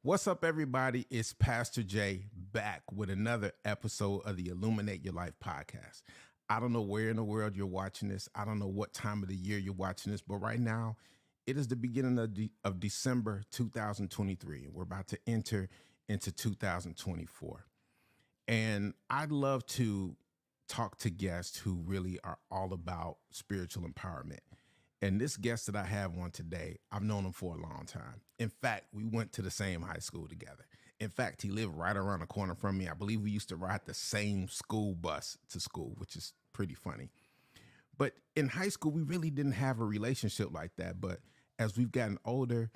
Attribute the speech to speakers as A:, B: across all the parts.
A: What's up, everybody? It's Pastor Jay back with another episode of the Illuminate Your Life podcast. I don't know where in the world you're watching this. I don't know what time of the year you're watching this, but right now, it is the beginning of December 2023, and we're about to enter into 2024. And I'd love to talk to guests who really are all about spiritual empowerment. And this guest that I have on today, I've known him for a long time. In fact, we went to the same high school together. In fact, he lived right around the corner from me. I believe we used to ride the same school bus to school, which is pretty funny. But in high school, we really didn't have a relationship like that. But as we've gotten older,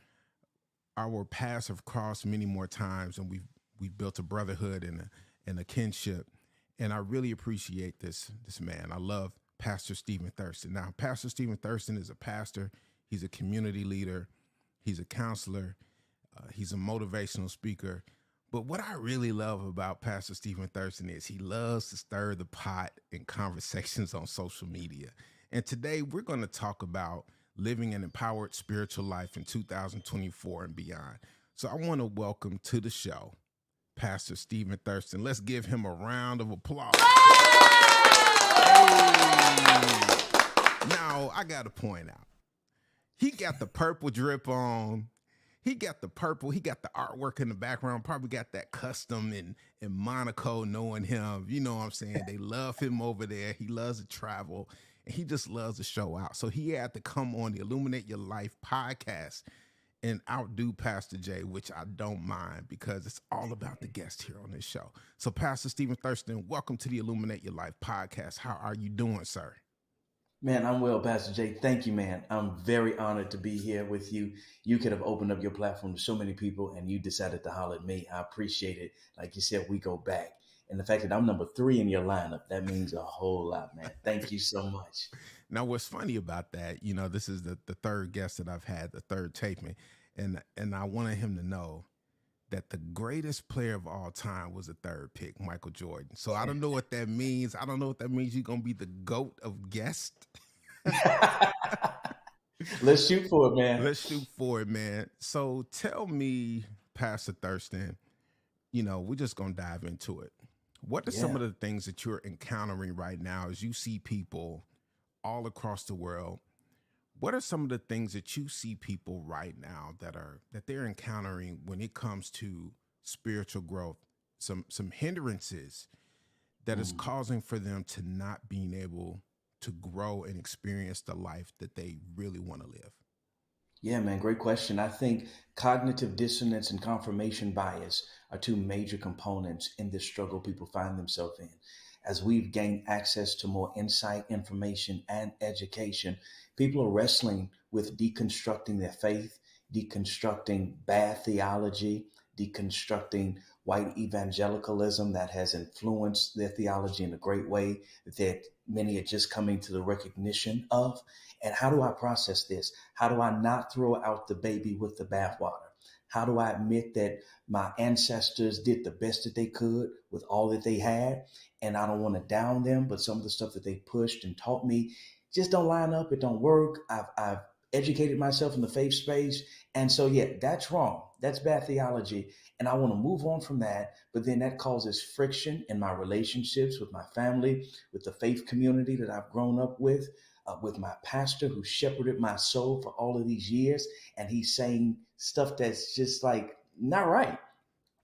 A: our paths have crossed many more times, and we've built a brotherhood and a kinship. And I really appreciate this man. I love Pastor Stephen Thurston. Now, Pastor Stephen Thurston is a pastor. He's a community leader. He's a counselor. He's a motivational speaker. But what I really love about Pastor Stephen Thurston is he loves to stir the pot in conversations on social media. And today we're going to talk about living an empowered spiritual life in 2024 and beyond. So I want to welcome to the show Pastor Stephen Thurston. Let's give him a round of applause. Hey. Now, I got to point out, he got the purple drip on. He got the purple. He got the artwork in the background. Probably got that custom in Monaco, knowing him. You know what I'm saying? They love him over there. He loves to travel, and he just loves to show out. So he had to come on the Illuminate Your Life podcast and outdo Pastor Jay, which I don't mind because it's all about the guest here on this show. So Pastor Stephen Thurston, welcome to the Illuminate Your Life podcast. How are you doing, sir?
B: Man, I'm well, Pastor Jay. Thank you, man. I'm very honored to be here with you. You could have opened up your platform to so many people and you decided to holler at me. I appreciate it. Like you said, we go back. And the fact that I'm number 3 in your lineup, that means a whole lot, man. Thank you so much.
A: Now, what's funny about that, this is the third guest that I've had, the third taping, and I wanted him to know that the greatest player of all time was the third pick, Michael Jordan. So I don't know what that means. I don't know what that means. You're going to be the GOAT of guests.
B: Let's shoot for it, man.
A: Let's shoot for it, man. So tell me, Pastor Thurston, we're just going to dive into it. What are some
B: Yeah.
A: of the things that you're encountering right now as you see people all across the world? What are some of the things that you see people right now that they're encountering when it comes to spiritual growth? Some hindrances that is
B: Mm.
A: causing for them to not being able to grow and experience the life that they really want to live.
B: Yeah, man, great question. I think cognitive dissonance and confirmation bias are two major components in this struggle people find themselves in. As we've gained access to more insight, information, and education, people are wrestling with deconstructing their faith, deconstructing bad theology, deconstructing white evangelicalism that has influenced their theology in a great way that many are just coming to the recognition of. And how do I process this? How do I not throw out the baby with the bathwater? How do I admit that my ancestors did the best that they could with all that they had? And I don't want to down them, but some of the stuff that they pushed and taught me just don't line up. It don't work. I've educated myself in the faith space. And so, yeah, that's wrong. That's bad theology. And I want to move on from that. But then that causes friction in my relationships with my family, with the faith community that I've grown up with my pastor who shepherded my soul for all of these years. And he's saying stuff that's just like not right.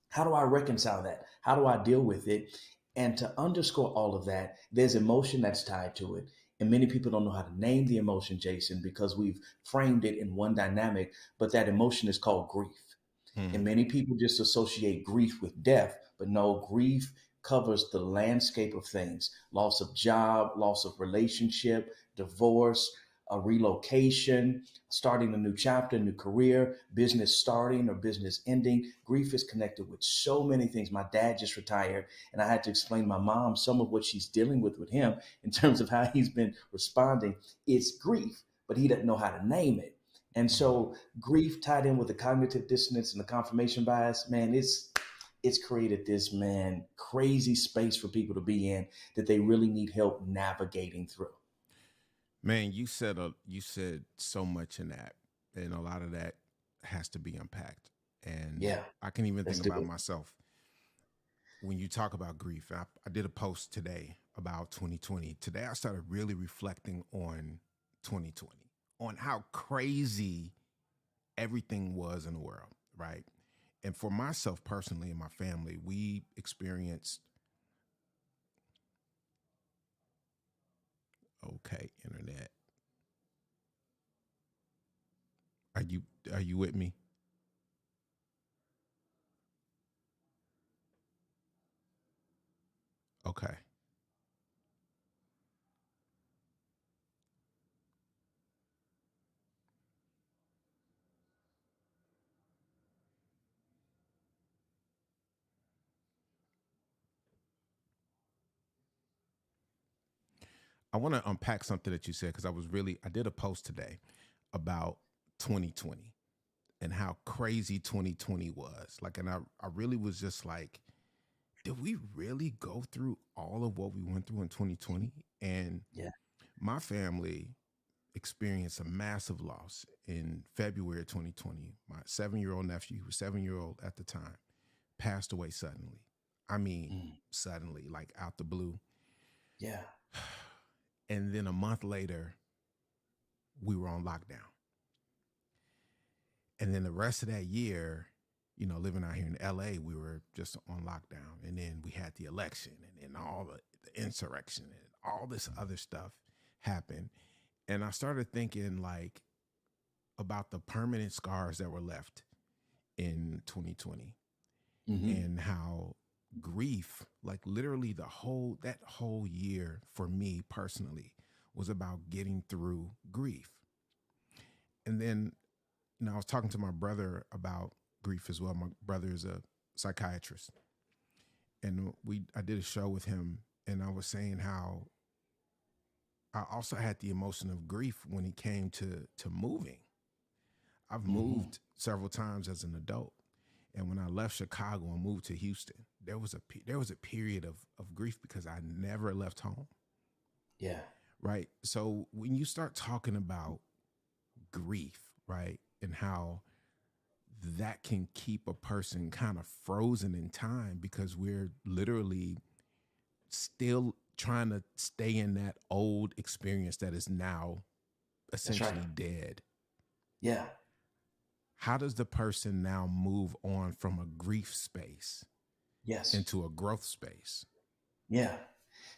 B: How do I reconcile that? How do I deal with it? And to underscore all of that, there's emotion that's tied to it. And many people don't know how to name the emotion, Jason, because we've framed it in one dynamic, but that emotion is called grief.
A: Hmm.
B: And many people just associate grief with death, but no, grief covers the landscape of things: loss of job, loss of relationship, divorce, a relocation, starting a new chapter, new career, business starting or business ending. Grief is connected with so many things. My dad just retired, and I had to explain to my mom some of what she's dealing with him in terms of how he's been responding. It's grief, but he doesn't know how to name it. And so grief tied in with the cognitive dissonance and the confirmation bias, man, it's created this, man, crazy space for people to be in that they really need help navigating through.
A: Man, you said so much in that, and a lot of that has to be unpacked. And
B: Yeah.
A: I can even
B: Let's
A: think
B: do
A: about
B: it.
A: myself when you talk about grief. I did a post today about 2020. Today, I started really reflecting on 2020, on how crazy everything was in the world, right? And for myself personally and my family, we experienced, okay, internet. Are you are you with me? Okay. I want to unpack something that you said because I did a post today about 2020 and how crazy 2020 was. Like, and I really was just like, did we really go through all of what we went through in 2020? And
B: Yeah.
A: my family experienced a massive loss in February of 2020. My 7-year-old nephew, who was 7 year old at the time, passed away suddenly. I mean,
B: Mm.
A: suddenly, like out the blue.
B: Yeah.
A: And then a month later, we were on lockdown. And then the rest of that year, living out here in LA, we were just on lockdown. And then we had the election and then all the insurrection and all this other stuff happened. And I started thinking like about the permanent scars that were left in 2020
B: Hmm.
A: and how grief, like literally that whole year for me personally was about getting through grief. And then, I was talking to my brother about grief as well. My brother is a psychiatrist, and I did a show with him, and I was saying how I also had the emotion of grief when it came to moving. I've
B: Hmm.
A: moved several times as an adult, and when I left Chicago and moved to Houston, there was a period of grief because I never left home.
B: Yeah.
A: Right. So when you start talking about grief, right, and how that can keep a person kind of frozen in time because we're literally still trying to stay in that old experience that is now
B: That's right.
A: essentially dead.
B: Yeah.
A: How does the person now move on from a grief space
B: Yes.
A: into a growth space?
B: Yeah.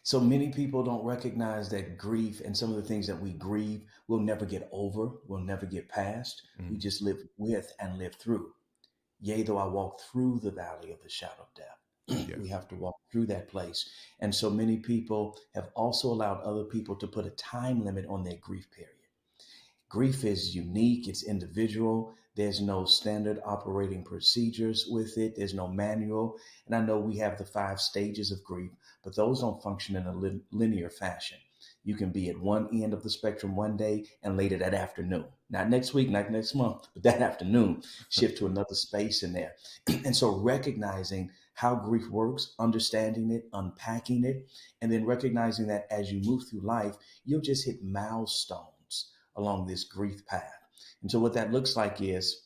B: So many people don't recognize that grief and some of the things that we grieve will never get over, will never get past. We
A: Mm,
B: just live with and live through. Yea, though I walk through the valley of the shadow of death, we
A: yes.
B: have to walk through that place. And so many people have also allowed other people to put a time limit on their grief period. Grief is unique, it's individual. There's no standard operating procedures with it, there's no manual. And I know we have the 5 stages of grief, but those don't function in a linear fashion. You can be at one end of the spectrum one day and later that afternoon. Not next week, not next month, but that afternoon, shift to another space in there. And so recognizing how grief works, understanding it, unpacking it, and then recognizing that as you move through life, you'll just hit milestones along this grief path. And so, what that looks like is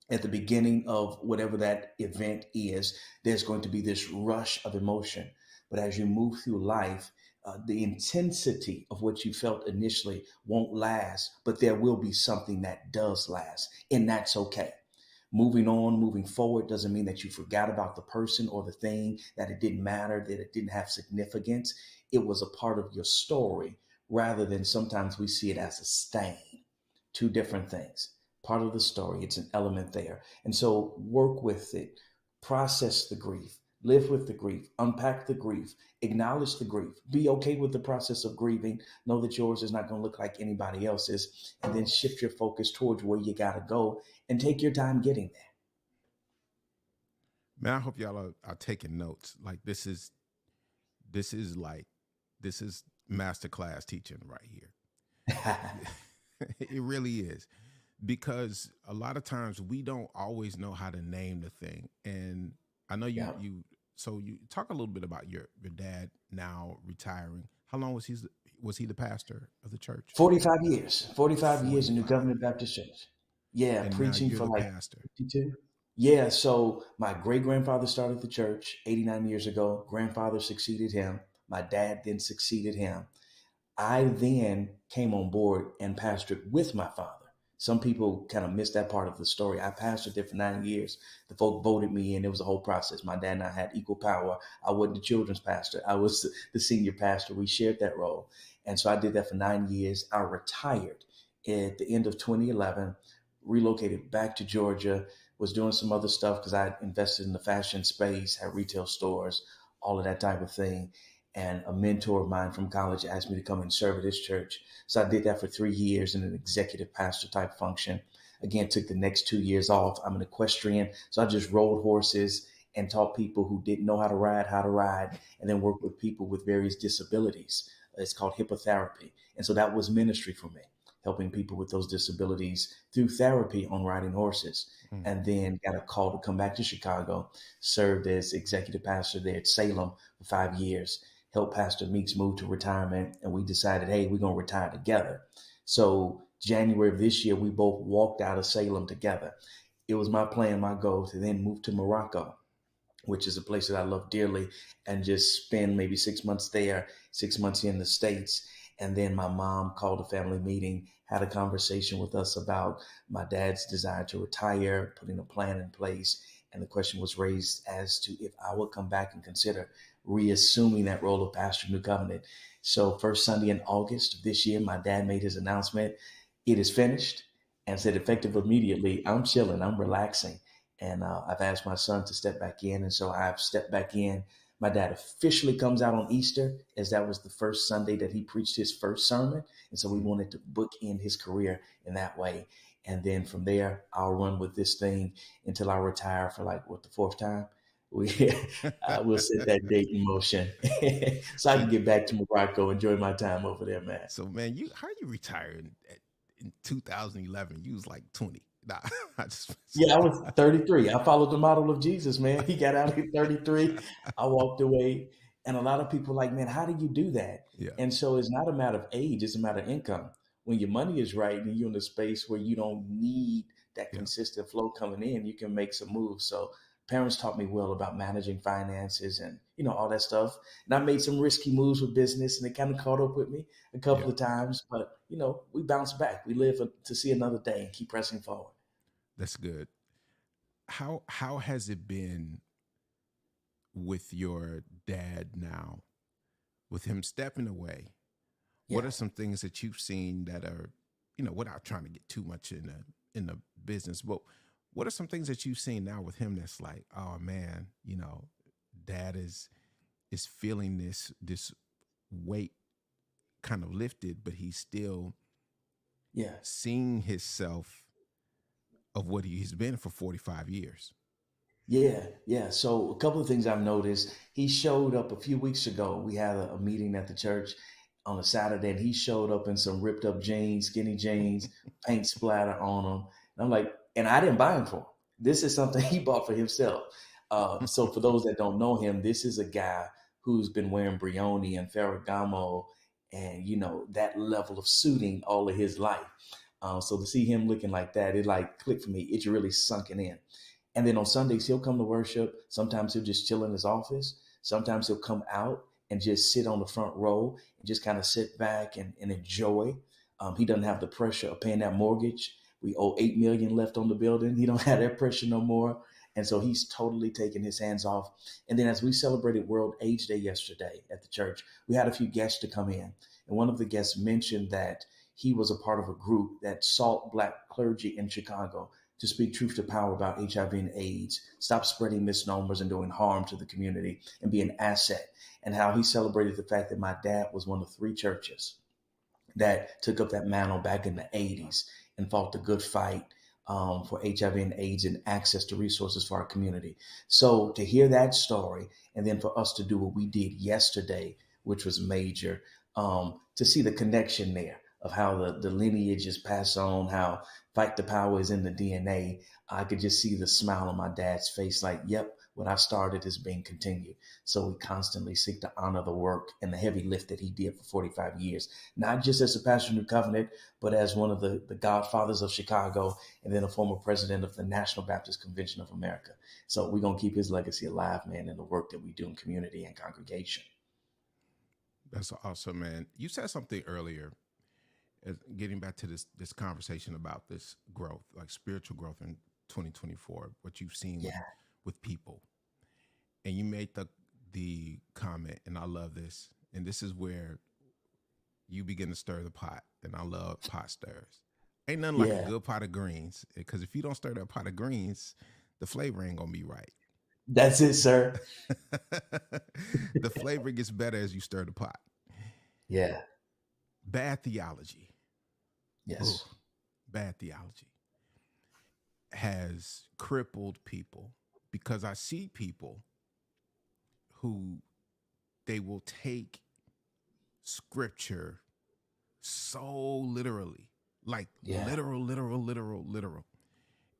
B: at the beginning of whatever that event is, there's going to be this rush of emotion. But as you move through life, the intensity of what you felt initially won't last, but there will be something that does last, and that's okay. Moving on, moving forward doesn't mean that you forgot about the person or the thing, that it didn't matter, that it didn't have significance. It was a part of your story rather than sometimes we see it as a stain. Two different things. Part of the story, it's an element there. And so work with it, process the grief, live with the grief, unpack the grief, acknowledge the grief, be okay with the process of grieving, know that yours is not going to look like anybody else's, and then shift your focus towards where you got to go and take your time getting
A: Man, I hope y'all are taking notes. Like this is like this is masterclass teaching right here.
B: there.
A: It really is because a lot of times we don't always know how to name the thing. And I know
B: Yeah.
A: you talk a little bit about your dad now retiring. How long was he the pastor of the church?
B: 45 years, 45 years in New
A: 45.
B: Covenant Baptist Church. Yeah,
A: And now
B: preaching
A: you're
B: for
A: the
B: like
A: pastor.
B: 52. Yeah, so my great grandfather started the church 89 years ago. Grandfather succeeded him. My dad then succeeded him. I then came on board and pastored with my father. Some people kind of miss that part of the story. I pastored there for 9 years. The folk voted me in. It was a whole process. My dad and I had equal power. I wasn't the children's pastor. I was the senior pastor. We shared that role. And so I did that for 9 years. I retired at the end of 2011, relocated back to Georgia, was doing some other stuff because I invested in the fashion space, had retail stores, all of that type of thing. And a mentor of mine from college asked me to come and serve at his church. So I did that for 3 years in an executive pastor type function. Again, took the next 2 years off. I'm an equestrian. So I just rode horses and taught people who didn't know how to ride, and then worked with people with various disabilities. It's called hippotherapy. And so that was ministry for me, helping people with those disabilities through therapy on riding horses.
A: Mm.
B: And then got a call to come back to Chicago, served as executive pastor there at Salem for 5 years, helped Pastor Meeks move to retirement, and we decided, hey, we're going to retire together. So January of this year, we both walked out of Salem together. It was my plan, my goal to then move to Morocco, which is a place that I love dearly, and just spend maybe 6 months there, 6 months here in the States. And then my mom called a family meeting, had a conversation with us about my dad's desire to retire, putting a plan in place. And the question was raised as to if I would come back and consider reassuming that role of pastor of New Covenant. So first Sunday in August of this year, my dad made his announcement. It is finished, and said effective immediately. I'm chilling, I'm relaxing. And I've asked my son to step back in. And so I've stepped back in. My dad officially comes out on Easter, as that was the first Sunday that he preached his first sermon. And so we
A: Mm.
B: wanted to bookend his career in that way. And then from there, I'll run with this thing until I retire for like, what, the fourth time? We, I will set that date in motion so I
A: So,
B: can get back to Morocco, enjoy my time over there, man.
A: so man, you how you retired in 2011? You was like 20. Nah, I just
B: Yeah, I was 33. I followed the model of Jesus, man. He got out at 33. I walked away. And a lot of people are like, man, how do you do that?
A: yeah,
B: And so it's not a matter of age, it's a matter of income. When your money is right and you're in a space where you don't need that
A: yeah,
B: consistent flow coming in, you can make some moves. So parents taught me well about managing finances and, all that stuff. And I made some risky moves with business, and it kind of caught up with me a
A: yeah.
B: couple of times. But, we bounce back. We live to see another day and keep pressing forward.
A: That's good. How has it been with your dad now, with him stepping away? What
B: Yeah.
A: are some things that you've seen that are, without trying to get too much in the business, but what are some things that you've seen now with him that's like, oh man, dad is feeling this weight kind of lifted, but he's still
B: Yeah.
A: seeing himself of what he's been for 45 years.
B: Yeah, yeah. So a couple of things I've noticed. He showed up a few weeks ago. We had a meeting at the church on a Saturday, and he showed up in some ripped up jeans, skinny jeans, paint splatter on them. And I'm like, and I didn't buy him for him. This is something he bought for himself. So for those that don't know him, this is a guy who's been wearing Brioni and Ferragamo and that level of suiting all of his life. So to see him looking like that, it like clicked for me. It's really sunken in. And then on Sundays, he'll come to worship. Sometimes he'll just chill in his office. Sometimes he'll come out and just sit on the front row and just kind of sit back and enjoy. He doesn't have the pressure of paying that mortgage. We owe 8 million left on the building. He don't have that pressure no more. And so he's totally taken his hands off. And then as we celebrated World AIDS Day yesterday at the church, we had a few guests to come in. And one of the guests mentioned that he was a part of a group that sought Black clergy in Chicago to speak truth to power about HIV and AIDS, stop spreading misnomers and doing harm to the community, and be an asset. And how he celebrated the fact that my dad was one of 3 churches that took up that mantle back in the 80s and fought the good fight for HIV and AIDS and access to resources for our community. So to hear that story, and then for us to do what we did yesterday, which was major, to see the connection there of how the lineage is passed on, how fight the power is in the DNA. I could just see the smile on my dad's face like, yep, what I started is being continued. So we constantly seek to honor the work and the heavy lift that he did for 45 years, not just as a pastor in New Covenant, but as one of the godfathers of Chicago and then a former president of the National Baptist Convention of America. So we're going to keep his legacy alive, man, in the work that we do in community and congregation.
A: That's awesome, man. You said something earlier, getting back to this conversation about this growth, like spiritual growth in 2024, what you've seen
B: Yeah.
A: with people. And you made the comment, and I love this. And this is where you begin to stir the pot, and I love pot stirs. Ain't nothing like a
B: Yeah.
A: good pot of greens, because if you don't stir that pot of greens, the flavor ain't gonna be right.
B: That's it, sir.
A: The flavor gets better as you stir the pot.
B: Yeah.
A: Bad theology. Ooh,
B: Yes.
A: bad theology has crippled people, because I see people who they will take scripture so literally, like
B: Yeah.
A: literal,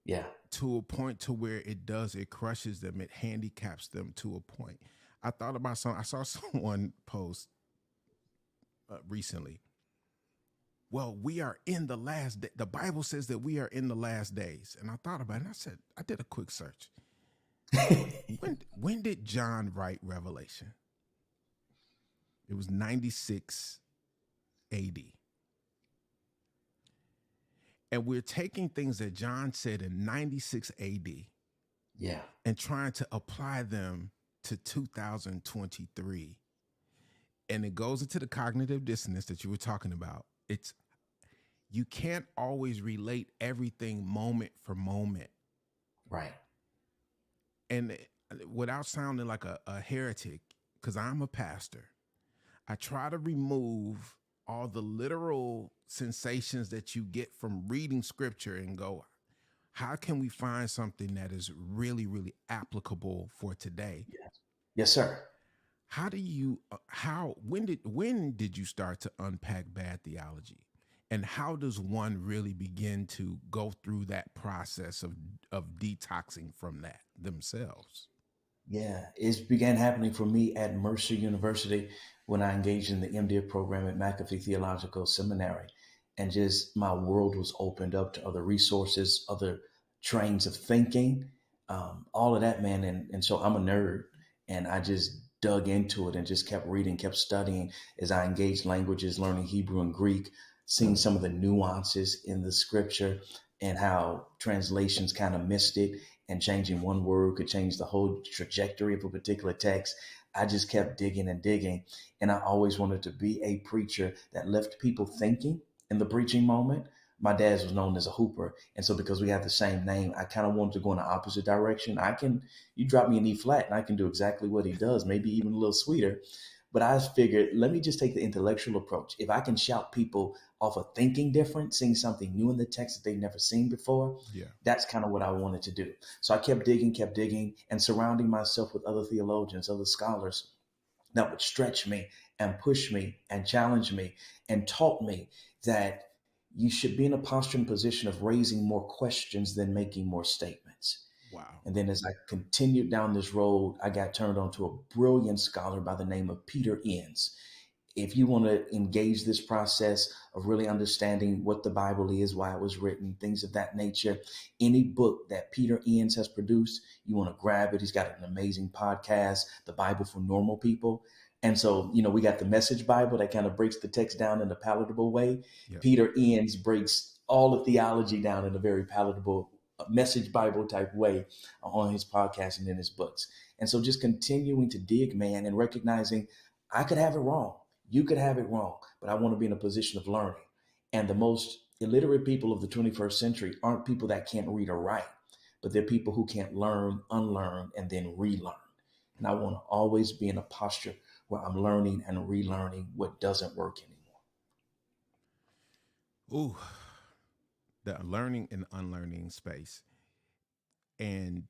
B: Yeah.
A: to a point to where it crushes them, it handicaps them to a point. I saw someone post recently, well, we are in the last day. The Bible says that we are in the last days. And I thought about it, and I said, I did a quick search. When did John write Revelation? It was 96 AD. And we're taking things that John said in 96 AD
B: Yeah.
A: and trying to apply them to 2023. And it goes into the cognitive dissonance that you were talking about. You can't always relate everything moment for moment.
B: Right.
A: And without sounding like a heretic, because I'm a pastor, I try to remove all the literal sensations that you get from reading scripture and go, how can we find something that is really, really applicable for today?
B: Yes. Yes, sir.
A: How do you when did you start to unpack bad theology? And how does one really begin to go through that process of detoxing from that themselves?
B: Yeah, it began happening for me at Mercer University when I engaged in the MDiv program at McAfee Theological Seminary. And just my world was opened up to other resources, other trains of thinking, all of that, man. And so I'm a nerd, and I just dug into it and just kept reading, kept studying as I engaged languages, learning Hebrew and Greek, seeing some of the nuances in the scripture and how translations kind of missed it, and changing one word could change the whole trajectory of a particular text. I just kept digging and digging. And I always wanted to be a preacher that left people thinking in the preaching moment. My dad was known as a hooper. And so because we have the same name, I kind of wanted to go in the opposite direction. You drop me an E flat and I can do exactly what he does, maybe even a little sweeter. But I figured, let me just take the intellectual approach. If I can shout people off of thinking different, seeing something new in the text that they've never seen before,
A: Yeah.
B: that's kind of what I wanted to do. So I kept digging, and surrounding myself with other theologians, other scholars that would stretch me and push me and challenge me and taught me that you should be in a posture and position of raising more questions than making more statements.
A: Wow.
B: And then as I continued down this road, I got turned on to a brilliant scholar by the name of Peter Enns. If you want to engage this process of really understanding what the Bible is, why it was written, things of that nature, any book that Peter Enns has produced, you want to grab it. He's got an amazing podcast, The Bible for Normal People. And so, we got the Message Bible that kind of breaks the text down in a palatable way.
A: Yeah.
B: Peter Enns breaks all the theology down in a very palatable Message Bible type way on his podcast and in his books. And so just continuing to dig, man, and recognizing I could have it wrong. You could have it wrong, but I want to be in a position of learning. And the most illiterate people of the 21st century aren't people that can't read or write, but they're people who can't learn, unlearn, and then relearn. And I want to always be in a posture where I'm learning and relearning what doesn't work anymore.
A: Ooh, the learning and unlearning space. And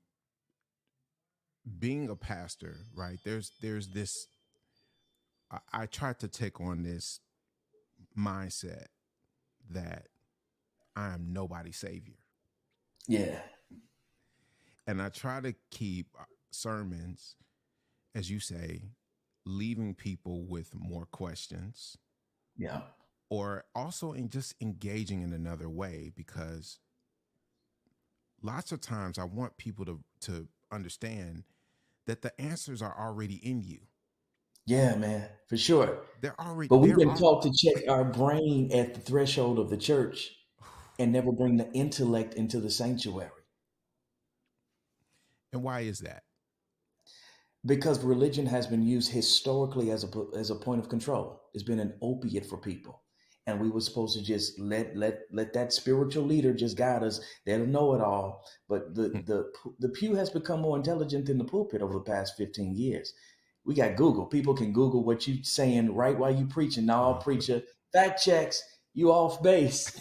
A: being a pastor, right? There's this. I tried to take on this mindset that I am nobody's savior.
B: Yeah.
A: And I try to keep sermons, as you say, leaving people with more questions,
B: Yeah.
A: or also in just engaging in another way, because lots of times I want people to understand that the answers are already in you.
B: Yeah, man, for sure.
A: They're already
B: But we've
A: they're
B: been
A: all
B: taught to check our brain at the threshold of the church and never bring the intellect into the sanctuary.
A: And why is that?
B: Because religion has been used historically as a point of control. It's been an opiate for people, and we were supposed to just let that spiritual leader just guide us. They'll know it all. But the pew has become more intelligent than the pulpit over the past 15 years. We got Google. People can Google what you saying right while you preaching. Now, preacher, fact checks. You off base.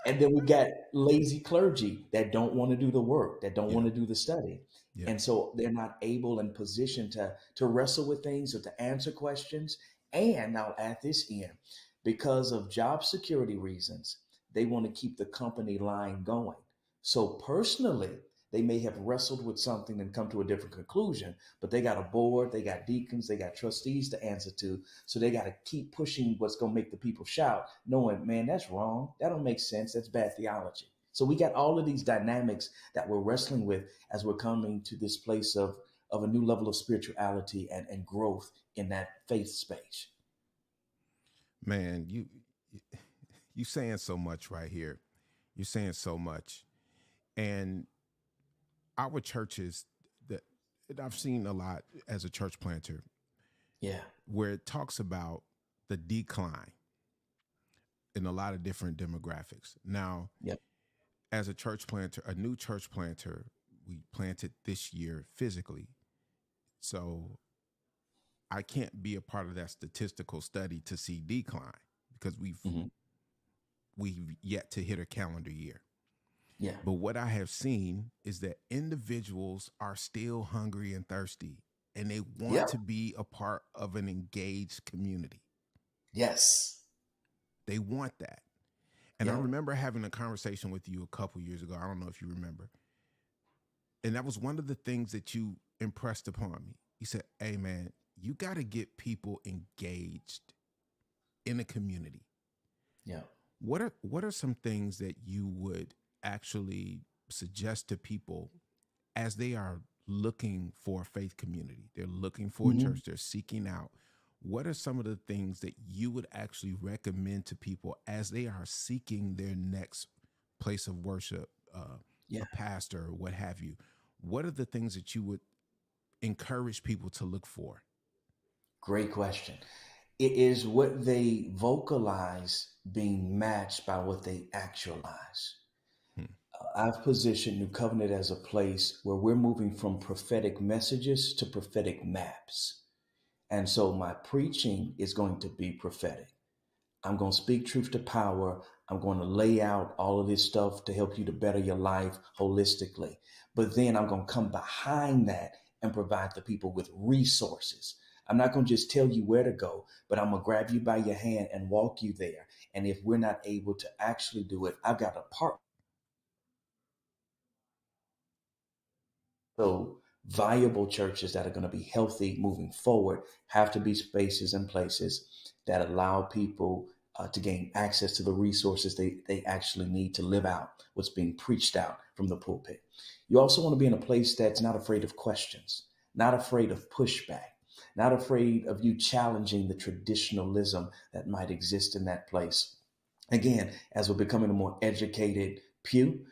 B: And then we got lazy clergy that don't want to do the work, that don't
A: Yeah,
B: want to do the study.
A: yeah,
B: And so they're not able and positioned to wrestle with things or to answer questions. And I'll add this in, because of job security reasons, they want to keep the company line going. So personally, they may have wrestled with something and come to a different conclusion, but they got a board, they got deacons, they got trustees to answer to. So they got to keep pushing what's going to make the people shout, knowing, man, that's wrong. That don't make sense. That's bad theology. So we got all of these dynamics that we're wrestling with as we're coming to this place of a new level of spirituality and growth in that faith space.
A: man, you saying so much right here. You're saying so much, and our churches that I've seen a lot as a church planter,
B: Yeah.
A: where it talks about the decline in a lot of different demographics. Now,
B: Yep.
A: as a church planter, a new church planter, we planted this year physically. So I can't be a part of that statistical study to see decline, because
B: Hmm.
A: we've yet to hit a calendar year.
B: Yeah.
A: But what I have seen is that individuals are still hungry and thirsty, and they want
B: Yep.
A: to be a part of an engaged community.
B: Yes.
A: They want that. And I
B: Yep.
A: remember having a conversation with you a couple years ago. I don't know if you remember. And that was one of the things that you impressed upon me. You said, "Hey man, you got to get people engaged in a community."
B: Yep.
A: What are some things that you would actually suggest to people as they are looking for a faith community? They're looking for a
B: Hmm.
A: church, they're seeking out. What are some of the things that you would actually recommend to people as they are seeking their next place of worship,
B: Yeah.
A: a pastor, or what have you? What are the things that you would encourage people to look for?
B: Great question. It is what they vocalize being matched by what they actualize.
A: Hmm.
B: I've positioned New Covenant as a place where we're moving from prophetic messages to prophetic maps. And so my preaching is going to be prophetic. I'm going to speak truth to power. I'm going to lay out all of this stuff to help you to better your life holistically. But then I'm going to come behind that and provide the people with resources. I'm not going to just tell you where to go, but I'm going to grab you by your hand and walk you there. And if we're not able to actually do it, I've got a part. So viable churches that are going to be healthy moving forward have to be spaces and places that allow people to gain access to the resources they actually need to live out what's being preached out from the pulpit. You also want to be in a place that's not afraid of questions, not afraid of pushback, not afraid of you challenging the traditionalism that might exist in that place. Again, as we're becoming a more educated pew,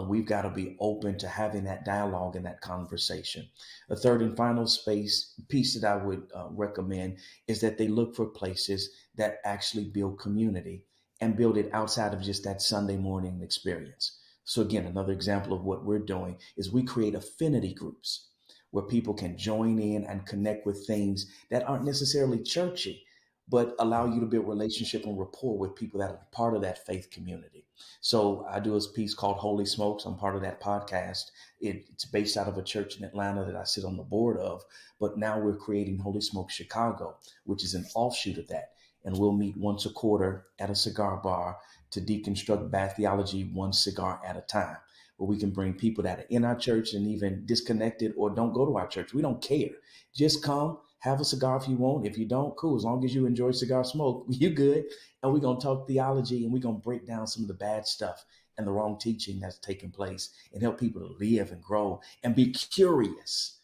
B: we've got to be open to having that dialogue and that conversation. A third and final space piece that I would recommend is that they look for places that actually build community and build it outside of just that Sunday morning experience. So again, another example of what we're doing is we create affinity groups where people can join in and connect with things that aren't necessarily churchy, but allow you to build relationship and rapport with people that are part of that faith community. So I do a piece called Holy Smokes. I'm part of that podcast. It's based out of a church in Atlanta that I sit on the board of. But now we're creating Holy Smokes Chicago, which is an offshoot of that. And we'll meet once a quarter at a cigar bar to deconstruct bad theology one cigar at a time. where we can bring people that are in our church and even disconnected or don't go to our church. We don't care. Just come, have a cigar if you want. If you don't, cool. As long as you enjoy cigar smoke, you good. And we're going to talk theology, and we're going to break down some of the bad stuff and the wrong teaching that's taking place, and help people to live and grow and be curious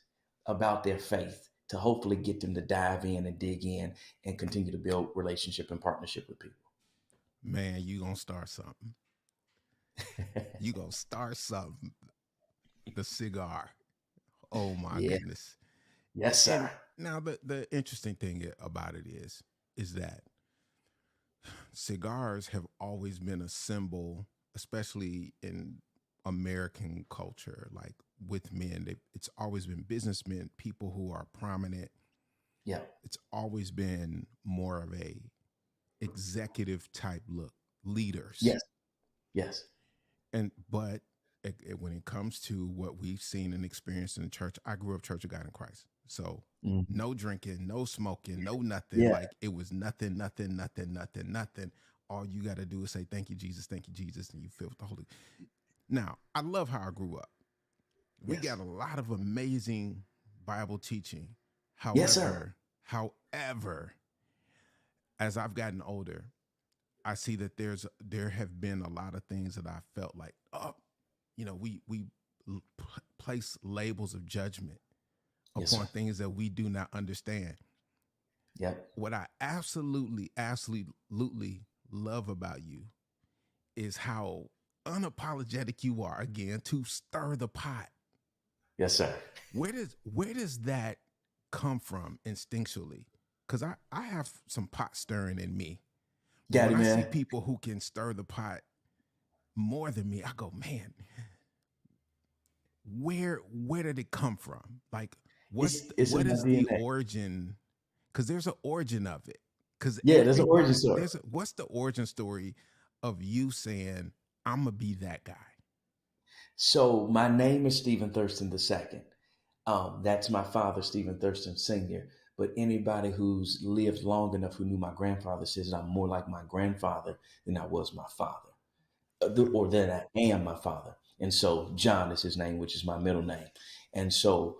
B: about their faith, to hopefully get them to dive in and dig in and continue to build relationship and partnership with people.
A: Man, you gonna start something. You gonna start something. The cigar. Oh my
B: Yeah.
A: goodness.
B: Yes, sir.
A: And now the interesting thing about it is that cigars have always been a symbol, especially in American culture, like with men. It's always been businessmen, people who are prominent.
B: Yeah.
A: It's always been more of a executive type look, leaders.
B: Yes. Yes.
A: But when it comes to what we've seen and experienced in the church, I grew up Church of God in Christ. So no drinking, no smoking, no nothing.
B: Yeah.
A: Like it was nothing. All you got to do is say, thank you, Jesus, and you feel the Holy. Now, I love how I grew up. We
B: Yes.
A: got a lot of amazing Bible teaching.
B: Yes, sir.
A: However, as I've gotten older, I see that there have been a lot of things that I felt like, we place labels of judgment
B: Yes,
A: upon
B: sir.
A: things that we do not understand.
B: Yep.
A: What I absolutely love about you is how unapologetic you are, again, to stir the pot.
B: Yes, sir.
A: Where does that come from instinctually? Because I have some pot stirring in me. But
B: Got it,
A: when I see
B: man.
A: people who can stir the pot more than me, I go, man, where did it come from? Like, what
B: It's in my
A: is the
B: DNA.
A: origin? Because there's an origin of it. Because
B: Yeah, there's an origin story.
A: what's the origin story of you saying, I'm gonna be that guy?
B: So my name is Stephen Thurston II. That's my father, Stephen Thurston Sr. But anybody who's lived long enough who knew my grandfather says that I'm more like my grandfather than I was my father, or than I am my father. And so John is his name, which is my middle name. And so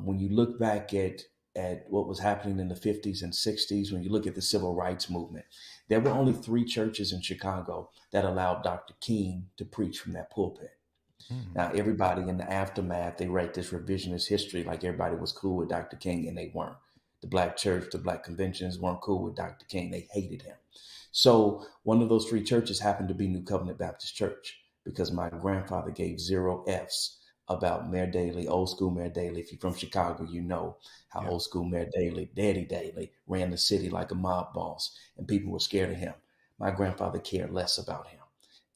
B: when you look back at what was happening in the 50s and 60s, when you look at the civil rights movement, there were only 3 churches in Chicago that allowed Dr. King to preach from that pulpit. Now, everybody in the aftermath, they write this revisionist history like everybody was cool with Dr. King, and they weren't. The black church, the black conventions weren't cool with Dr. King. They hated him. So one of those 3 churches happened to be New Covenant Baptist Church, because my grandfather gave 0 F's about Mayor Daley, old school Mayor Daley. If you're from Chicago, you know how
A: Yeah.
B: old school Mayor Daley, Daddy Daley, ran the city like a mob boss, and people were scared of him. My grandfather cared less about him.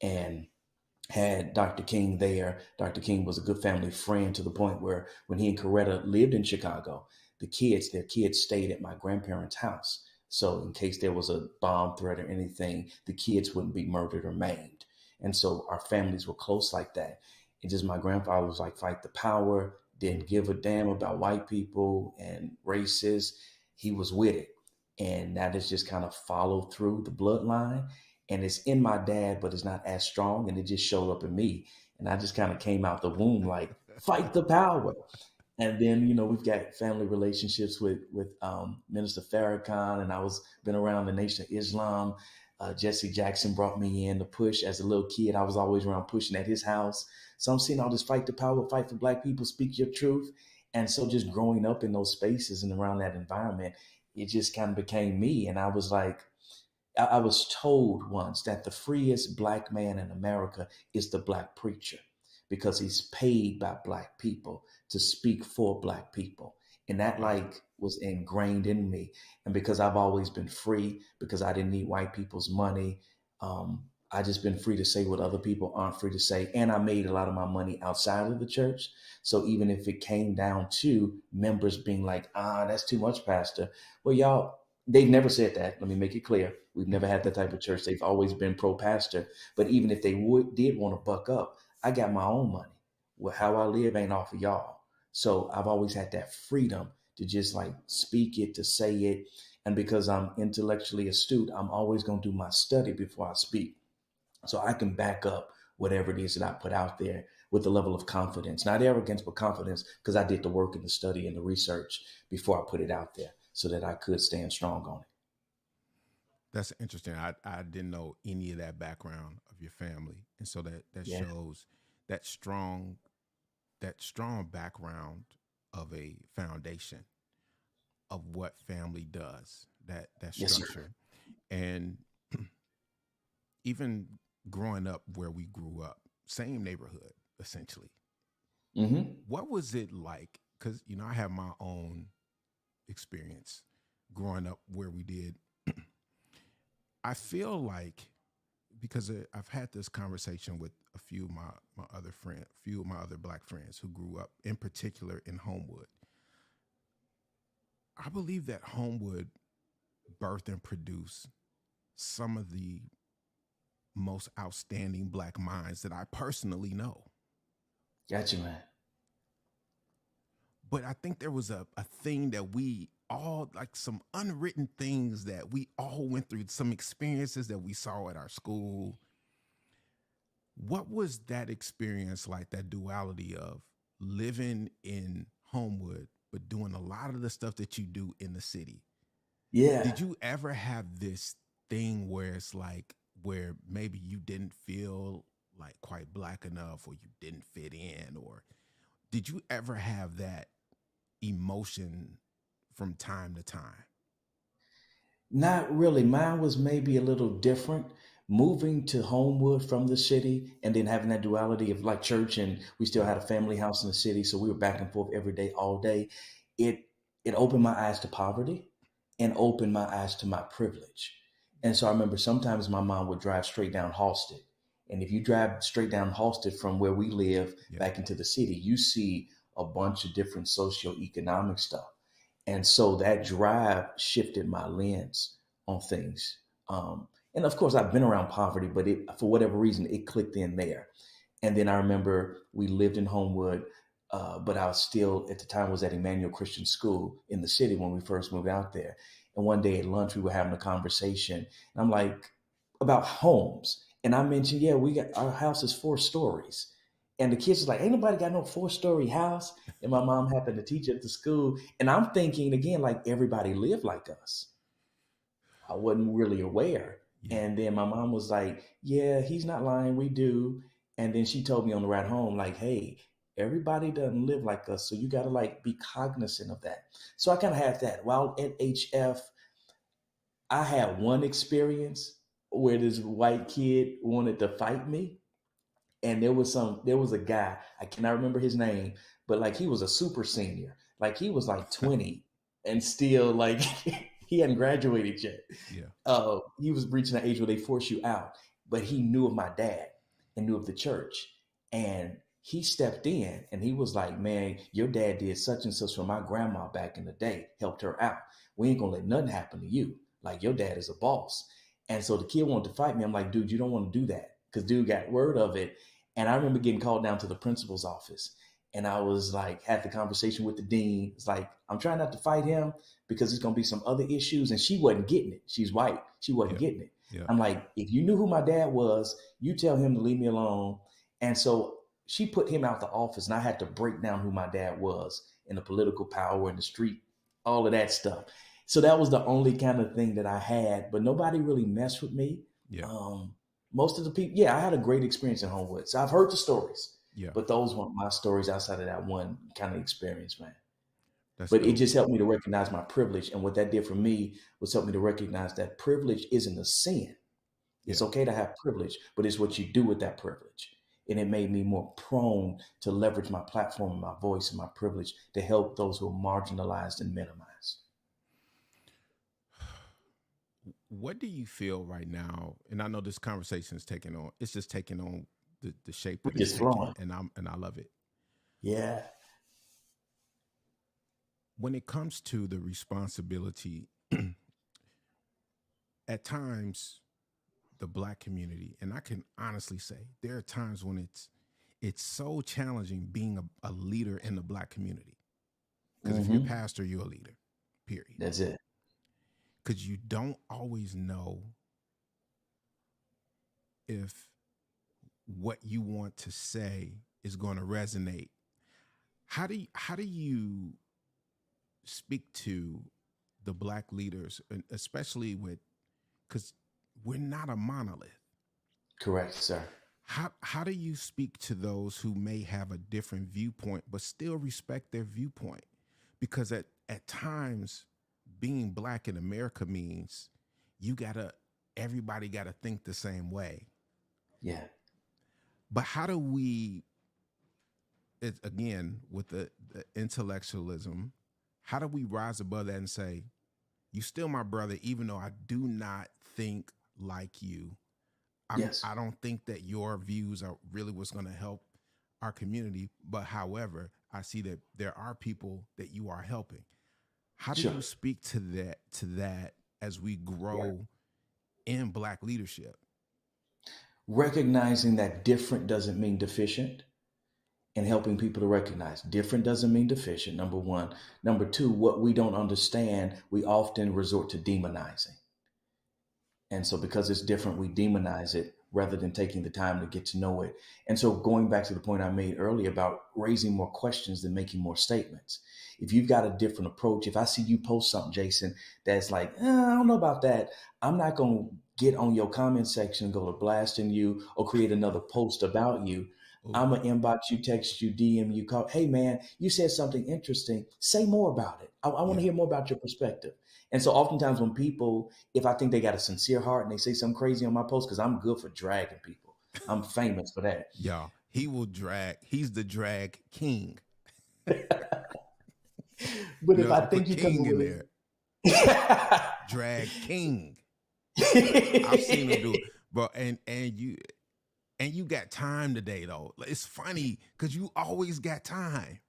B: And had Dr. King there. Dr. King was a good family friend, to the point where when he and Coretta lived in Chicago, their kids stayed at my grandparents' house. So in case there was a bomb threat or anything, the kids wouldn't be murdered or maimed. And so our families were close like that. And just my grandfather was like, fight the power, didn't give a damn about white people and races. He was with it. And that has just kind of followed through the bloodline, and it's in my dad, but it's not as strong, and it just showed up in me. And I just kind of came out the womb like, fight the power. And then, we've got family relationships with Minister Farrakhan, and been around the Nation of Islam. Jesse Jackson brought me in to push as a little kid. I was always around pushing at his house. So I'm seeing all this fight the power, fight for black people, speak your truth. And so just growing up in those spaces and around that environment, it just kind of became me. And I was like, I was told once that the freest black man in America is the black preacher, because he's paid by black people to speak for black people. And that was ingrained in me. And because I've always been free, because I didn't need white people's money, I just been free to say what other people aren't free to say. And I made a lot of my money outside of the church. So even if it came down to members being like, that's too much, Pastor. Well, y'all, they've never said that. Let me make it clear. We've never had that type of church. They've always been pro-pastor. But even if they did want to buck up, I got my own money. Well, how I live ain't off of y'all. So I've always had that freedom to just speak it, to say it. And because I'm intellectually astute, I'm always going to do my study before I speak, so I can back up whatever it is that I put out there with a level of confidence, not arrogance, but confidence, because I did the work and the study and the research before I put it out there so that I could stand strong on it.
A: That's interesting. I didn't know any of that background of your family, and so that
B: Yeah.
A: shows that strong background of a foundation of what family does. That
B: Yes, sir.
A: structure, and even growing up where we grew up, same neighborhood essentially.
B: Hmm.
A: What was it like? Because I have my own experience growing up where we did. I feel like because I've had this conversation with a few of my other friends, few of my other black friends who grew up in particular in Homewood. I believe that Homewood birthed and produced some of the most outstanding black minds that I personally know.
B: Gotcha, man.
A: But I think there was a thing that we all, like some unwritten things that we all went through, some experiences that we saw at our school. What was that experience like, that duality of living in Homewood, but doing a lot of the stuff that you do in the city?
B: Yeah.
A: Did you ever have this thing where it's like, where maybe you didn't feel like quite black enough, or you didn't fit in, or did you ever have that emotion from time to time?
B: Not really. Mine was maybe a little different. Moving to Homewood from the city and then having that duality of like church, and we still
A: Yeah.
B: had a family house in the city, so we were back and forth every day, all day. It it opened my eyes to poverty and opened my eyes to my privilege. And so I remember sometimes my mom would drive straight down Halsted. And if you drive straight down Halsted from where we live
A: Yeah.
B: back into the city, you see a bunch of different socioeconomic stuff. And so that drive shifted my lens on things. And of course, I've been around poverty, but for whatever reason, it clicked in there. And then I remember we lived in Homewood, but I was still at the time was at Emmanuel Christian School in the city when we first moved out there. And one day at lunch, we were having a conversation, and I'm like about homes, and I mentioned, yeah, we got our house is 4 stories, and the kids was like, ain't nobody got no 4-story house. And my mom happened to teach at the school, and I'm thinking again like everybody lived like us. I wasn't really aware.
A: Yeah.
B: And then my mom was like, yeah, he's not lying. We do. And then she told me on the ride home, like, hey, everybody doesn't live like us. So you got to like be cognizant of that. So I kind of had that. While at HF, I had one experience where this white kid wanted to fight me, and there was a guy, I cannot remember his name, but like he was a super senior, like he was like 20 and still like he hadn't graduated yet.
A: Yeah.
B: He was reaching that age where they force you out, but he knew of my dad and knew of the church, and he stepped in and he was like, man, your dad did such and such for my grandma back in the day, helped her out. We ain't gonna let nothing happen to you, like your dad is a boss. And so the kid wanted to fight me. I'm like, dude, you don't want to do that, because dude got word of it. And I remember getting called down to the principal's office. And I was like, had the conversation with the dean. It's like, I'm trying not to fight him because there's going to be some other issues. And she wasn't getting it. She's white. She wasn't
A: Yeah.
B: getting it.
A: Yeah.
B: I'm like, if you knew who my dad was, you tell him to leave me alone. And so she put him out the office, and I had to break down who my dad was and the political power in the street, all of that stuff. So that was the only kind of thing that I had, but nobody really messed with me.
A: Yeah.
B: Um, Most of the people, yeah, I had a great experience in Homewood. So I've heard the stories,
A: Yeah.
B: but those weren't my stories outside of that one kind of experience, man.
A: That's
B: But it
A: dope.
B: just helped me to recognize my privilege. And what that did for me was help me to recognize that privilege isn't a sin. It's
A: Yeah.
B: okay to have privilege, but it's what you do with that privilege. And it made me more prone to leverage my platform and my voice and my privilege to help those who are marginalized and minimized.
A: What do you feel right now? And I know this conversation is taking on, it's just taking on the shape
B: We're
A: that it's
B: just
A: taking,
B: flowing.
A: and I love it.
B: Yeah.
A: When it comes to the responsibility, at times the black community, and I can honestly say there are times when it's so challenging being a leader in the black community. Because if you're a
B: Hmm.
A: pastor, you're a leader, period.
B: That's it.
A: Because you don't always know if what you want to say is going to resonate. How do you speak to the black leaders, and especially with, because we're not a monolith.
B: Correct, sir.
A: How do you speak to those who may have a different viewpoint but still respect their viewpoint? Because at times being black in America means you gotta everybody gotta think the same way.
B: Yeah.
A: But how do we, it, again with the intellectualism, how do we rise above that and say, you still my brother, even though I do not think like you.
B: Yes.
A: I don't think that your views are really what's going to help our community. But however, I see that there are people that you are helping. How do
B: Sure.
A: you speak to that as we grow in black leadership?
B: Recognizing that different doesn't mean deficient, and helping people to recognize different doesn't mean deficient, number one. Number two, what we don't understand, we often resort to demonizing. And so because it's different, we demonize it rather than taking the time to get to know it. And so going back to the point I made earlier about raising more questions than making more statements. If you've got a different approach, if I see you post something, Jason, that's like, I don't know about that, I'm not going to get on your comment section and go to blasting you or create another post about you.
A: Ooh,
B: I'm going to inbox you, text you, DM you, call, hey man, you said something interesting. Say more about it. I want to
A: yeah,
B: hear more about your perspective. And so oftentimes when people, if I think they got a sincere heart and they say something crazy on my post, because I'm good for dragging people. I'm famous for that.
A: y'all. He will drag. He's the drag king.
B: But
A: You
B: if
A: have
B: I
A: to put
B: think you come
A: king in
B: with
A: there.
B: it.
A: Drag king. I've seen him do it, but and you got time today though. Like, it's funny because you always got time.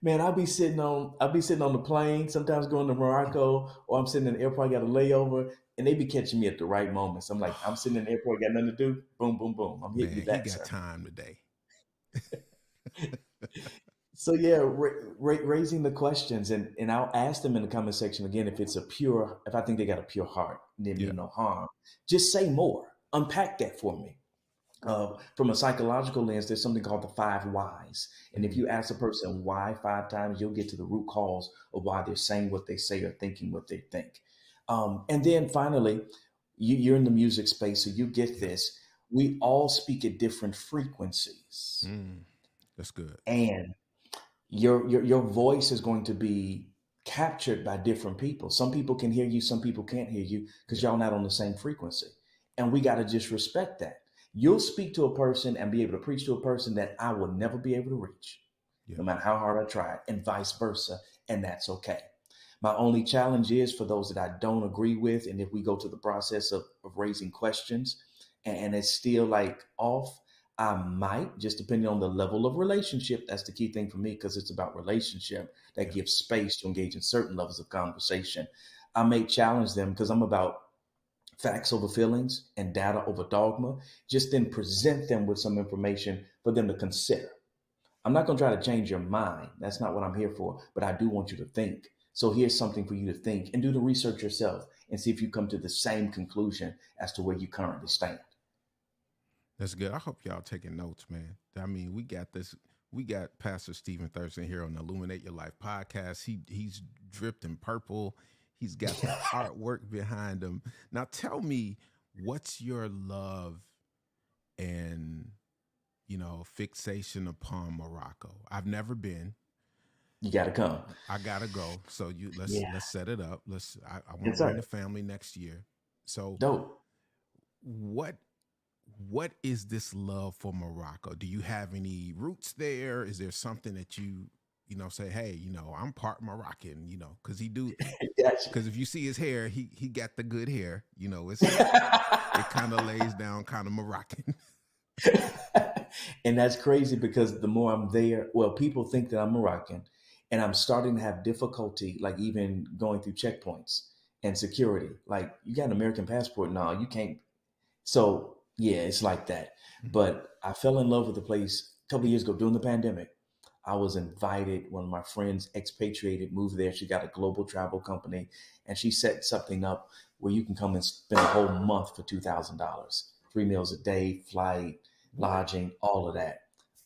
B: Man, I'll be sitting on the plane, sometimes going to Morocco, or I'm sitting in the airport, I got a layover, and they be catching me at the right moments. I'm like, I'm sitting in the airport, got nothing to do. Boom, boom, boom. I'm hitting you
A: Man, he
B: back,
A: got
B: sir.
A: time today.
B: So yeah, raising the questions, and I'll ask them in the comment section again if I think they got a pure heart, and they
A: Yeah.
B: mean no harm. Just say more, unpack that for me. From a psychological lens, there's something called the five whys. And if
A: Mhm.
B: you ask a person why 5 times, you'll get to the root cause of why they're saying what they say or thinking what they think. And then finally, you're in the music space, so you get
A: Yeah.
B: this. We all speak at different frequencies.
A: Mm, that's good.
B: And your voice is going to be captured by different people. Some people can hear you, some people can't hear you because
A: Yeah.
B: y'all not on the same frequency. And we got to just respect that. You'll speak to a person and be able to preach to a person that I will never be able to reach,
A: Yeah.
B: no matter how hard I try, and vice versa. And that's okay. My only challenge is for those that I don't agree with. And if we go to the process of raising questions and it's still like off, I might, just depending on the level of relationship. That's the key thing for me because it's about relationship that
A: Yeah.
B: gives space to engage in certain levels of conversation. I may challenge them because I'm about facts over feelings and data over dogma. Just then present them with some information for them to consider. I'm not going to try to change your mind. That's not what I'm here for. But I do want you to think. So here's something for you to think and do the research yourself and see if you come to the same conclusion as to where you currently stand.
A: That's good. I hope y'all taking notes, man. I mean, we got this. We got Pastor Stephen Thurston here on the Illuminate Your Life podcast. He's dripped in purple. He's got the artwork behind him. Now tell me, what's your love and fixation upon Morocco? I've never been.
B: You got to come.
A: I gotta go. So
B: Yeah.
A: let's set it up. I want to
B: Yes,
A: bring
B: sir.
A: the family next year. So
B: Dope.
A: what what is this love for Morocco? Do you have any roots there? Is there something that say, hey, I'm part Moroccan, because he do,
B: Gotcha.
A: because if you see his hair, he got the good hair, it kind of lays down kind of Moroccan.
B: And that's crazy because the more I'm there, well, people think that I'm Moroccan and I'm starting to have difficulty, like even going through checkpoints and security. Like, you got an American passport? No, you can't. So, yeah, it's like that.
A: Mhm.
B: But I fell in love with the place a couple of years ago during the pandemic. I was invited. One of my friends expatriated, moved there. She got a global travel company and she set something up where you can come and spend a whole month for $2,000, 3 meals a day, flight,
A: What?
B: lodging, all of that.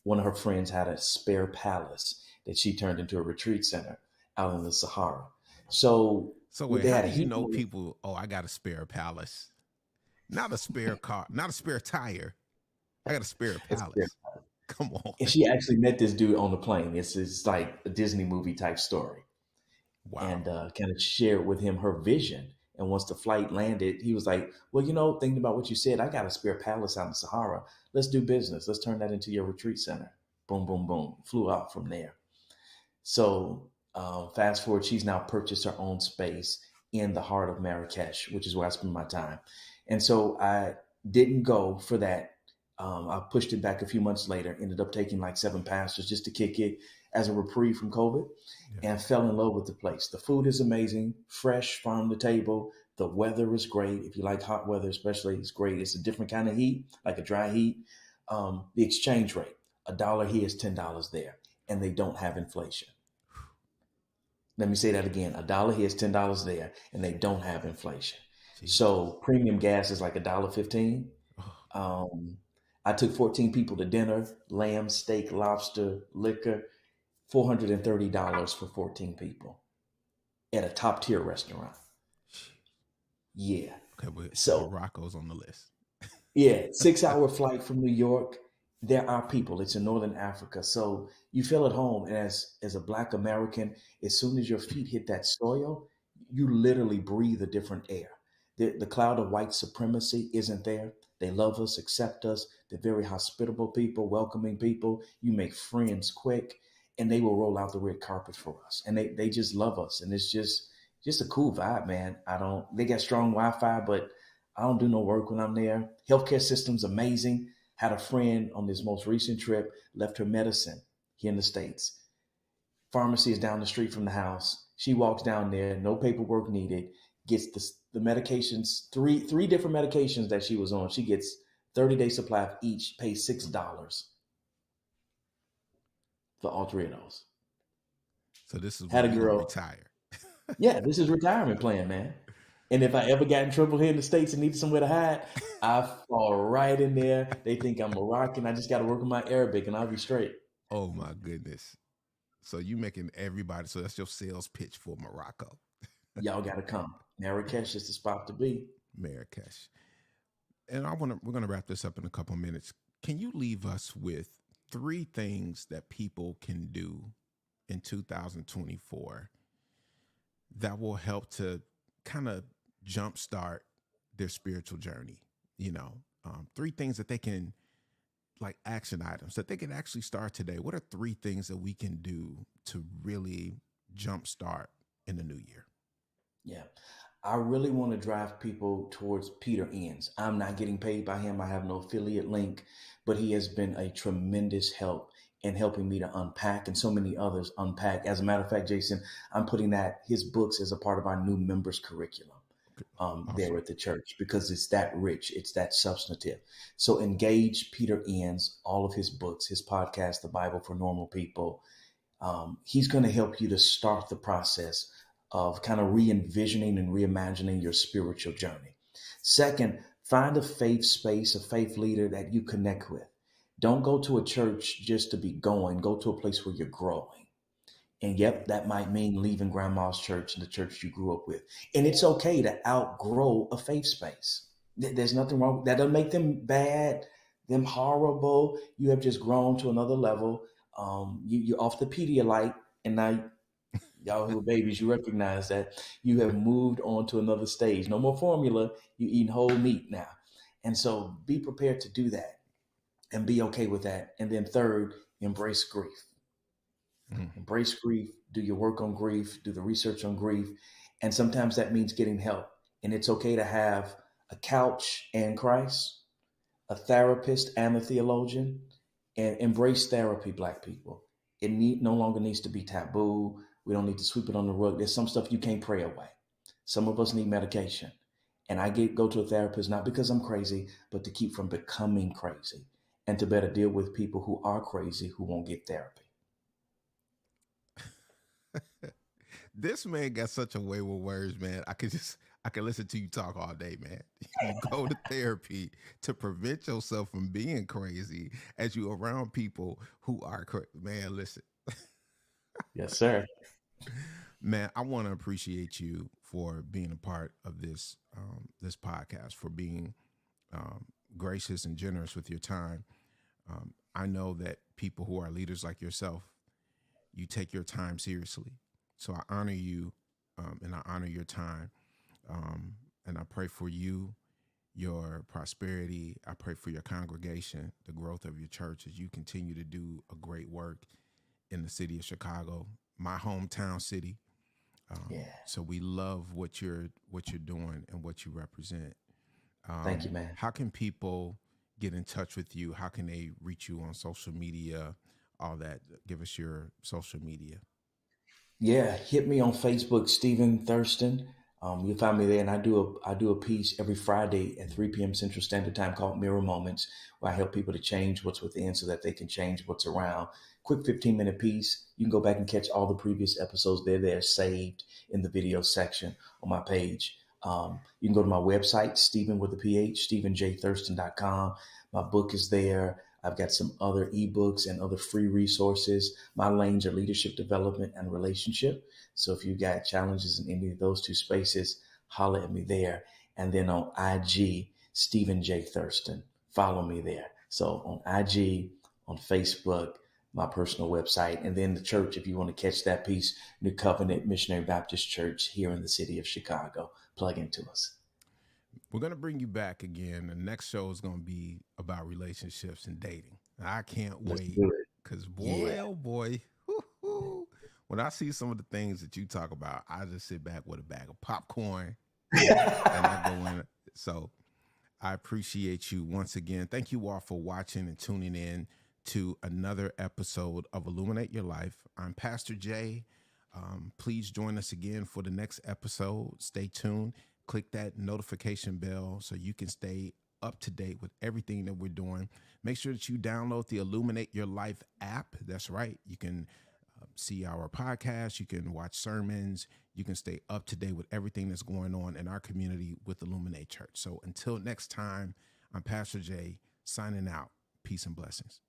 B: one of her friends had a spare palace that she turned into a retreat center out in the Sahara. So
A: So wait,
B: they
A: how
B: had a
A: do you
B: heat
A: know
B: wave.
A: people? Oh, I got a spare palace, not a spare car, not a spare tire. I got a spare
B: A spare-
A: palace. Come on.
B: And she actually met this dude on the plane. It's like a Disney movie type story,
A: Wow.
B: and kind of shared with him her vision. And once the flight landed, he was like, "Well, you know, thinking about what you said, I got a spare palace out in the Sahara. Let's do business. Let's turn that into your retreat center." Boom, boom, boom. Flew out from there. So fast forward, she's now purchased her own space in the heart of Marrakesh, which is where I spend my time. And so I didn't go for that. I pushed it back a few months later, ended up taking like 7 pastors just to kick it as a reprieve from COVID,
A: Yeah.
B: and fell in love with the place. The food is amazing, fresh farm to table. The weather is great. If you like hot weather, especially, it's great. It's a different kind of heat, like a dry heat. The exchange rate, $1 here is $10 there, and they don't have inflation. Let me say that again. $1 here is $10 there, and they don't have inflation.
A: Jesus.
B: So premium gas is like $1.15.
A: Oh,
B: Um, I took 14 people to dinner, lamb, steak, lobster, liquor, $430 for 14 people at a top tier restaurant.
A: gee.
B: Yeah.
A: Okay, but
B: So
A: Morocco's on the list.
B: yeah, 6 hour flight from New York. There are people. It's in Northern Africa, so you feel at home. And as a Black American, as soon as your feet hit that soil, you literally breathe a different air. The cloud of white supremacy isn't there. They love us, accept us. They're very hospitable people, welcoming people. You make friends quick, and they will roll out the red carpet for us. And they just love us, and it's just a cool vibe, man. I don't. They got strong Wi-Fi, but I don't do no work when I'm there. Healthcare system's amazing. Had a friend on this most recent trip, left her medicine here in the States. Pharmacy is down the street from the house. She walks down there, no paperwork needed, gets the medications, three different medications that she was on. She gets 30-day supply of each, pays $6 for all three of those.
A: So this is
B: Had
A: where
B: a
A: you're gonna
B: girl,
A: retire.
B: yeah, this is retirement plan, man. And if I ever got in trouble here in the States and needed somewhere to hide, I fall right in there. They think I'm Moroccan. I just got to work on my Arabic and I'll be straight.
A: Oh my goodness. So you making everybody. So that's your sales pitch for Morocco,
B: Y'all got to come. Marrakesh is the spot to be.
A: Marrakesh. And we're gonna wrap this up in a couple of minutes. Can you leave us with three things that people can do in 2024 that will help to kind of jumpstart their spiritual journey? You know, three things that they can, like action items that they can actually start today. What are three things that we can do to really jumpstart in the new year?
B: Yeah. I really want to drive people towards Peter Enns. I'm not getting paid by him. I have no affiliate link, but he has been a tremendous help in helping me to unpack and so many others unpack. As a matter of fact, Jason, I'm putting that his books as a part of our new members curriculum there
A: Awesome.
B: at the church because it's that rich, it's that substantive. So engage Peter Enns, all of his books, his podcast, The Bible for Normal People. He's going to help you to start the process of kind of re-envisioning and reimagining your spiritual journey. Second, find a faith space, a faith leader that you connect with. Don't go to a church just to be going. Go to a place where you're growing. And yep, that might mean leaving grandma's church and the church you grew up with. And it's okay to outgrow a faith space. There's nothing wrong. That doesn't make them bad, them horrible. You have just grown to another level. You're off the Pedialyte, and now y'all who are babies, you recognize that you have moved on to another stage. No more formula. You're eating whole meat now. And so be prepared to do that and be okay with that. And then third, embrace grief.
A: Mm.
B: Embrace grief, do your work on grief, do the research on grief. And sometimes that means getting help. And it's okay to have a couch and Christ, a therapist and a theologian, and embrace therapy, Black people. No longer needs to be taboo. We don't need to sweep it on the rug. There's some stuff you can't pray away. Some of us need medication. And go to a therapist, not because I'm crazy, but to keep from becoming crazy and to better deal with people who are crazy who won't get therapy.
A: This man got such a way with words, man. I I can listen to you talk all day, man. You go to therapy to prevent yourself from being crazy as you around people who are man, listen.
B: Yes, sir.
A: Man, I want to appreciate you for being a part of this podcast, for being um, gracious and generous with your time. I know that people who are leaders like yourself, you take your time seriously. So I honor you, and I honor your time. Um, and I pray for you, your prosperity. I pray for your congregation, the growth of your church as you continue to do a great work in the city of Chicago, my hometown city.
B: Yeah.
A: So we love what you're doing and what you represent.
B: Thank you, man.
A: How can people get in touch with you? How can they reach you on social media? All that. Give us your social media.
B: Yeah, hit me on Facebook, Stephen Thurston. You'll find me there, and I do a piece every Friday at 3 p.m. Central Standard Time called Mirror Moments, where I help people to change what's within so that they can change what's around. Quick 15-minute piece. You can go back and catch all the previous episodes. They're saved in the video section on my page. You can go to my website, Stephen with a PH, StephenJThurston.com. My book is there. I've got some other ebooks and other free resources. My lanes are leadership development and relationship. So if you got challenges in any of those two spaces, holler at me there. And then on IG, Stephen J. Thurston. Follow me there. So on IG, on Facebook, my personal website, and then the church, if you want to catch that piece, New Covenant Missionary Baptist Church here in the city of Chicago. Plug into us.
A: We're going to bring you back again. The next show is going to be about relationships and dating. I can't
B: Let's
A: wait
B: do it.
A: because, boy,
B: Yeah.
A: oh boy, when I see some of the things that you talk about, I just sit back with a bag of popcorn and I go in. So I appreciate you once again. Thank you all for watching and tuning in to another episode of Illuminate Your Life. I'm Pastor Jay. Please join us again for the next episode. Stay tuned. Click that notification bell so you can stay up to date with everything that we're doing. Make sure that you download the Illuminate Your Life app. That's right. You can see our podcast. You can watch sermons. You can stay up to date with everything that's going on in our community with Illuminate Church. So until next time, I'm Pastor Jay signing out. Peace and blessings.